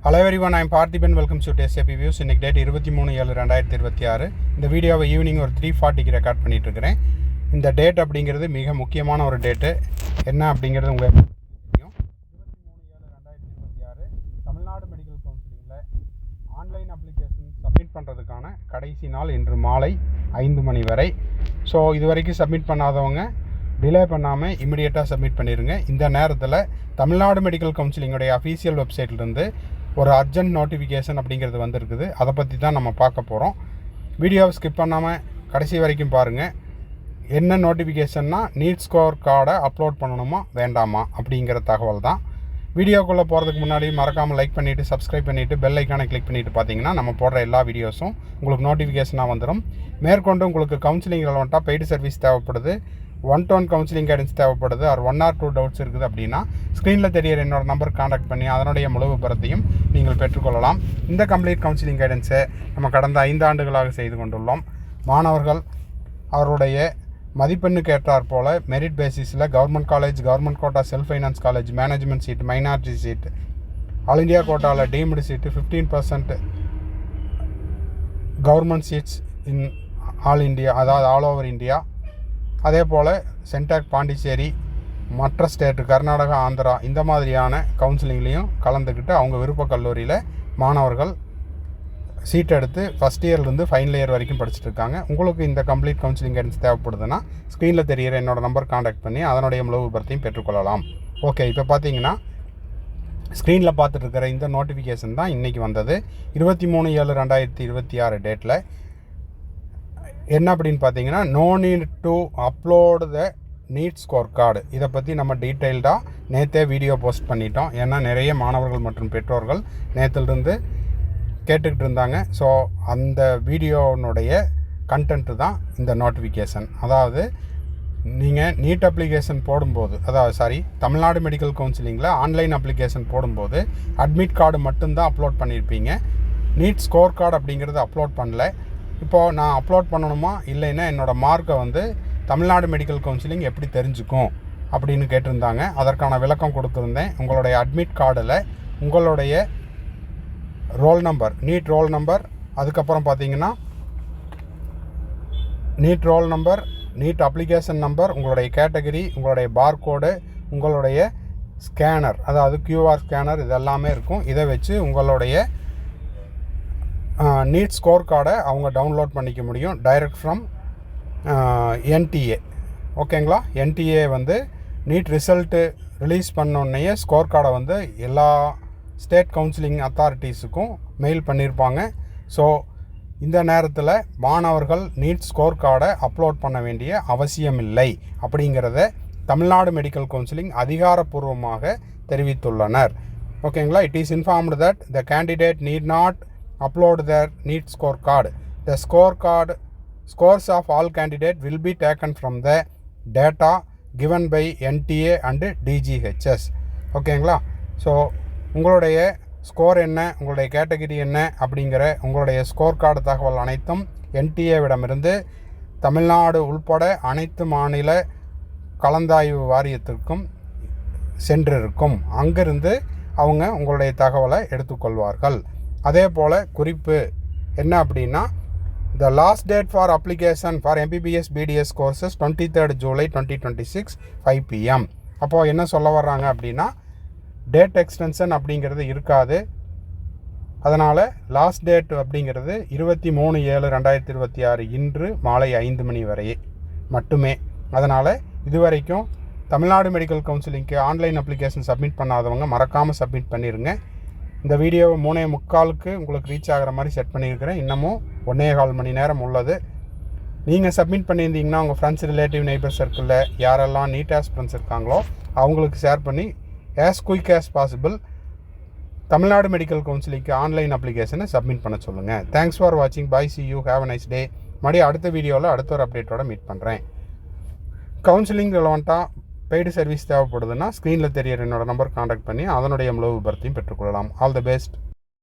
Hello everyone, I am Parthiban. Welcome to SAP Views. இன்னைக்கு date 23/7/2026. இந்த வீடியோவை evening ஒரு 3:40க்கு ரெக்கார்ட் பண்ணிட்டு இருக்கிறேன். இந்த டேட் அப்படிங்கிறது மிக முக்கியமான ஒரு டேட்டு. என்ன அப்படிங்கிறது உங்களுக்கு தெரியும். 23/7/2026 தமிழ்நாடு மெடிக்கல் கவுன்சிலிங்கில் ஆன்லைன் அப்ளிகேஷன் சப்மிட் பண்ணுறதுக்கான கடைசி நாள் இன்று மாலை 5 மணி வரை. ஸோ இது வரைக்கும் சப்மிட் பண்ணாதவங்க டிலே பண்ணாமல் இமிடியேட்டாக சப்மிட் பண்ணிடுங்க. இந்த நேரத்தில் தமிழ்நாடு மெடிக்கல் கவுன்சிலிங்குடைய அஃபீஷியல் வெப்சைட்லேருந்து ஒரு அர்ஜென்ட் நோட்டிஃபிகேஷன் அப்படிங்கிறது வந்திருக்குது. அதை பற்றி தான் நம்ம பார்க்க போகிறோம். வீடியோவை ஸ்கிப் பண்ணாமல் கடைசி வரைக்கும் பாருங்கள். என்ன நோட்டிஃபிகேஷன்னா நீட் ஸ்கோர் கார்டை அப்லோட் பண்ணணுமா வேண்டாமா அப்படிங்கிற தகவல் தான். வீடியோக்குள்ளே போகிறதுக்கு முன்னாடி மறக்காமல் லைக் பண்ணிவிட்டு சப்ஸ்கிரைப் பண்ணிவிட்டு பெல் ஐக்கானை கிளிக் பண்ணிவிட்டு பார்த்தீங்கன்னா நம்ம போடுற எல்லா வீடியோஸும் உங்களுக்கு நோட்டிஃபிகேஷனாக வந்துடும். மேற்கொண்டு உங்களுக்கு கவுன்சிலிங் ரெலவெண்ட்டாக பெய்டு சர்வீஸ் தேவைப்படுது, 1-to-1 கவுன்சிலிங் கைடன்ஸ் தேவைப்படுது, ஆர் 1 or 2 டவுட்ஸ் இருக்குது அப்படின்னா ஸ்க்ரீனில் தெரியற என்னோட நம்பர் காண்டாக்ட் பண்ணி அதனுடைய முழு விபரத்தையும் நீங்கள் பெற்றுக்கொள்ளலாம். இந்த கம்ப்ளீட் கவுன்சிலிங் கைடன்ஸை நம்ம கடந்த 5 ஆண்டுகளாக செய்து கொண்டுள்ளோம். மாணவர்கள் அவருடைய மதிப்பெண்ணுக்கு ஏற்றாற் போல் மெரிட் பேசிஸில் government college, government quota, self finance college, management seat, minority seat, all India கோட்டாவில் deemed seat, 15% government seats in all India, அதாவது ஆல் ஓவர் இந்தியா, அதே போல் சென்டாக் பாண்டிச்சேரி, மற்ற ஸ்டேட்டு கர்நாடகா, ஆந்திரா இந்த மாதிரியான கவுன்சிலிங்லேயும் கலந்துக்கிட்டு அவங்க விருப்ப கல்லூரியில் மாணவர்கள் சீட் எடுத்து ஃபஸ்ட் இயர்லேருந்து ஃபைனல் இயர் வரைக்கும் படிச்சுட்டு இருக்காங்க. உங்களுக்கு இந்த கம்ப்ளீட் கவுன்சிலிங் கைடன்ஸ் தேவைப்படுதுன்னா ஸ்க்ரீனில் தெரிகிற என்னோட நம்பர் காண்டாக்ட் பண்ணி அதனுடைய முழு விபரத்தையும் பெற்றுக்கொள்ளலாம். ஓகே, இப்போ பார்த்தீங்கன்னா ஸ்க்ரீனில் பார்த்துட்டு இருக்கிற இந்த நோட்டிஃபிகேஷன் தான் இன்றைக்கி வந்தது. 23/7/2026 டேட்டில் என்ன அப்படின்னு பார்த்தீங்கன்னா, no need to upload the NEET score card. இதை பற்றி நம்ம டீட்டெயில்டாக நேற்றே வீடியோ போஸ்ட் பண்ணிட்டோம். ஏன்னா நிறைய மாணவர்கள் மற்றும் பெற்றோர்கள் நேற்றுலேருந்து கேட்டுக்கிட்டு இருந்தாங்க. ஸோ அந்த வீடியோனுடைய கண்டென்ட்டு தான் இந்த நோட்டிஃபிகேஷன். அதாவது நீங்கள் நீட் அப்ளிகேஷன் போடும்போது, தமிழ்நாடு மெடிக்கல் கவுன்சிலிங்கில் ஆன்லைன் அப்ளிகேஷன் போடும்போது அட்மிட் கார்டு மட்டும்தான் அப்லோட் பண்ணியிருப்பீங்க. நீட் ஸ்கோர் கார்டு அப்படிங்கிறது அப்லோட் பண்ணல. இப்போது நான் அப்லோட் பண்ணணுமா இல்லைன்னா என்னோடய மார்க்கை தமிழ்நாடு மெடிக்கல் கவுன்சிலிங் எப்படி தெரிஞ்சுக்கும் அப்படின்னு கேட்டிருந்தாங்க. அதற்கான விளக்கம் கொடுத்துருந்தேன். உங்களுடைய அட்மிட் கார்டில் உங்களுடைய roll number, NEET roll number, அதுக்கப்புறம் பார்த்தீங்கன்னா NEET roll number, NEET application number, உங்களுடைய கேட்டகரி, உங்களுடைய பார்கோடு, உங்களுடைய ஸ்கேனர், அதாவது QR ஸ்கேனர், இது எல்லாமே இருக்கும். இதை வச்சு உங்களுடைய நீட் ஸ்கோர் கார்டை அவங்க டவுன்லோட் பண்ணிக்க முடியும் டைரக்ட் ஃப்ரம் NTA. ஓகேங்களா? NTA நீட் ரிசல்ட்டு ரிலீஸ் பண்ணோடனே ஸ்கோர் கார்டை எல்லா ஸ்டேட் கவுன்சிலிங் அத்தாரிட்டிஸுக்கும் மெயில் பண்ணியிருப்பாங்க. ஸோ இந்த நேரத்தில் மாணவர்கள் நீட் ஸ்கோர் கார்டை அப்லோட் பண்ண வேண்டிய அவசியமில்லை அப்படிங்கிறத தமிழ்நாடு மெடிக்கல் கவுன்சிலிங் அதிகாரப்பூர்வமாக தெரிவித்துள்ளனர். ஓகேங்களா? It is informed that the candidate need not upload their NEET scorecard. The scores of all candidates will be taken from the data given by NTA and DGHS. ஓகேங்களா? So உங்களுடைய score என்ன, உங்களுடைய category என்ன அப்படிங்கிற உங்களுடைய score card தகவல் அனைத்தும் NTAவிடமிருந்து தமிழ்நாடு உள்பட அனைத்து மாநில கலந்தாய்வு வாரியத்திற்கும் சென்றிருக்கும். அங்கிருந்து அவங்க உங்களுடைய தகவலை எடுத்துக்கொள்வார்கள். அதே போல் குறிப்பு என்ன அப்படின்னா, the last date for application for MBBS BDS courses 23rd July 2026 5 PM. அப்போது என்ன சொல்ல வர்றாங்க அப்படின்னா, டேட் எக்ஸ்டென்ஷன் அப்படிங்கிறது இருக்காது. அதனால் லாஸ்ட் டேட் அப்படிங்கிறது 23/7/2026 இன்று மாலை 5 மணி வரை மட்டுமே. அதனால் இதுவரைக்கும் தமிழ்நாடு மெடிக்கல் கவுன்சிலிங்க்கு ஆன்லைன் அப்ளிகேஷன் சப்மிட் பண்ணாதவங்க மறக்காமல் சப்மிட் பண்ணிடுங்க. இந்த வீடியோவை 3:45க்கு உங்களுக்கு ரீச் ஆகிற மாதிரி செட் பண்ணியிருக்கிறேன். இன்னமும் 1.25 மணி நேரம் உள்ளது. நீங்கள் சப்மிட் பண்ணியிருந்தீங்கன்னா உங்கள் ஃப்ரெண்ட்ஸ், ரிலேட்டிவ், நெய்பர் சர்க்கிளில் யாரெல்லாம் நீட் ஆஸ்பிரண்ட்ஸ் இருக்காங்களோ அவங்களுக்கு ஷேர் பண்ணி as quick as possible Tamil Nadu medical கவுன்சிலிங்க்கு ஆன்லைன் அப்ளிகேஷனை சப்மிட் பண்ண சொல்லுங்கள். தேங்க்ஸ் ஃபார் வாட்சிங். Bye, see you, have a nice day. மறுபடியும் அடுத்த வீடியோவில் அடுத்த ஒரு அப்டேட்டோட மீட் பண்ணுறேன். கவுன்சிலிங் ரெலவெண்ட்டாக பெய்டு சர்வீஸ் தேவைப்படுதுன்னா ஸ்க்ரீனில் தெரியிற என்னோட நம்பர் காண்டாக்ட் பண்ணி அதனுடைய முழு விபரத்தையும் பெற்றுக்கொள்ளலாம். All the best.